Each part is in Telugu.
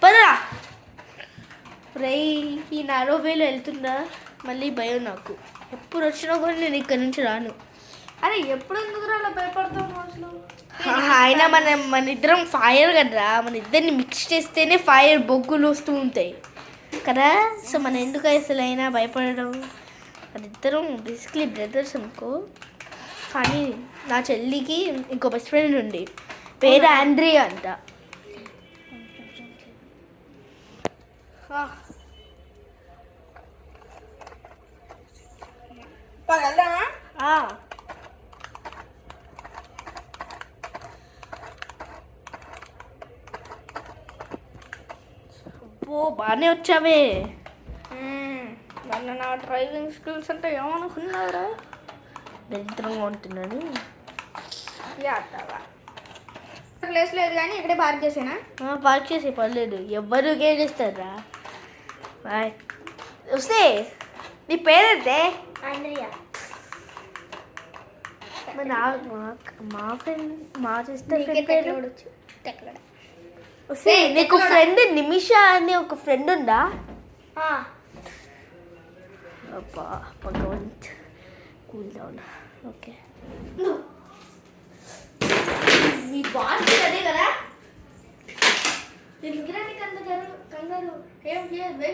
పదరా రై ఈ నారోవేలో వెళ్తుందా మళ్ళీ భయం నాకు ఎప్పుడు వచ్చినా కూడా నేను ఇక్కడి నుంచి రాను. అరే ఎప్పుడు ఎందుకు అలా భయపడతావు అసలు? అయినా మన ఇద్దరం ఫైర్ కదరా, మన ఇద్దరిని మిక్స్ చేస్తేనే ఫైర్ బొగ్గులు వస్తూ ఉంటాయి కదా. సో మన ఎందుకు అసలు అయినా భయపడడం? మన ఇద్దరం బేసిక్లీ బ్రదర్స్ అనుకో. కానీ నా చెల్లికి ఇంకో బెస్ట్ ఫ్రెండ్ ఉంది, పేరు ఆండ్రియా అంట. అబ్బో బాగానే వచ్చావే. మొన్న నా డ్రైవింగ్ స్కిల్స్ అంటే ఏమనుకున్నావురా? దరిద్రంగా ఉంటున్నాను. ప్లేస్ లేదు కానీ ఇక్కడే పార్క్ చేసేనా? పార్క్ చేసే పర్లేదు, ఎవ్వరు ఏం చేస్తారా. బాయ్ వస్తే నీ పేరైతే ఆండ్రియా. మా ఫ్రెండ్ మా సిస్టర్ ఫ్రెండ్ పేరు వస్తే. నీకు ఫ్రెండ్ నిమిషా అని ఒక ఫ్రెండ్ ఉందా? అబ్బా భగవంత్ కూల్ డౌన్. ఓకే మీ బాస్ అదే కదా. నేను విగ్రహాన్ని కంగారు ఏం చేయాలి?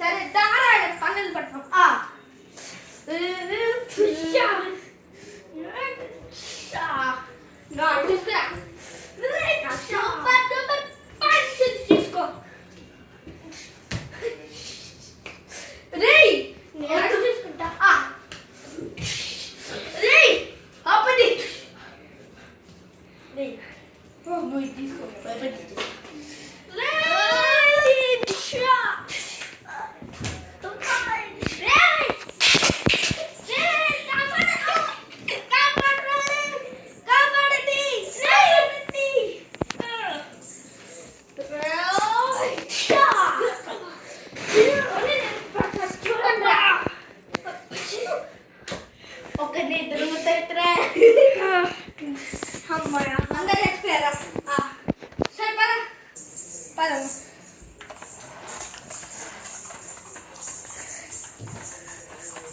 సరే దారా పనులు పట్టుకో. తీసుకో రే, నేను చూసుకుంటా. రే ఆపండి. రే తీసుకో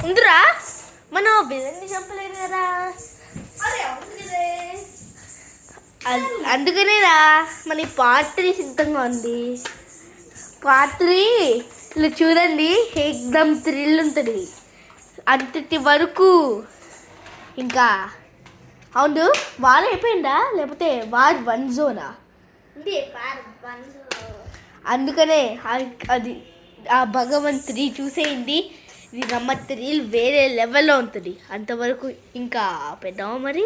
ఉందిరా, మనం బిల్లని చంపలేదు కదా. అందుకనేరా మన పార్ట్ 3 సిద్ధంగా ఉంది. పార్ట్ 3 ఇలా చూడండి, ఎక్దమ్ థ్రిల్ ఉంటుంది అంతటి వరకు. ఇంకా అవును, వార్ అయిపోయిందా లేకపోతే వార్ 1 జోనా? అందుకనే అది ఆ భగవంత్ 3 చూసేయండి. ఇది నమ్మ థ్రిల్ వేరే లెవెల్లో ఉంటుంది. అంతవరకు ఇంకా పెద్దామా మరి.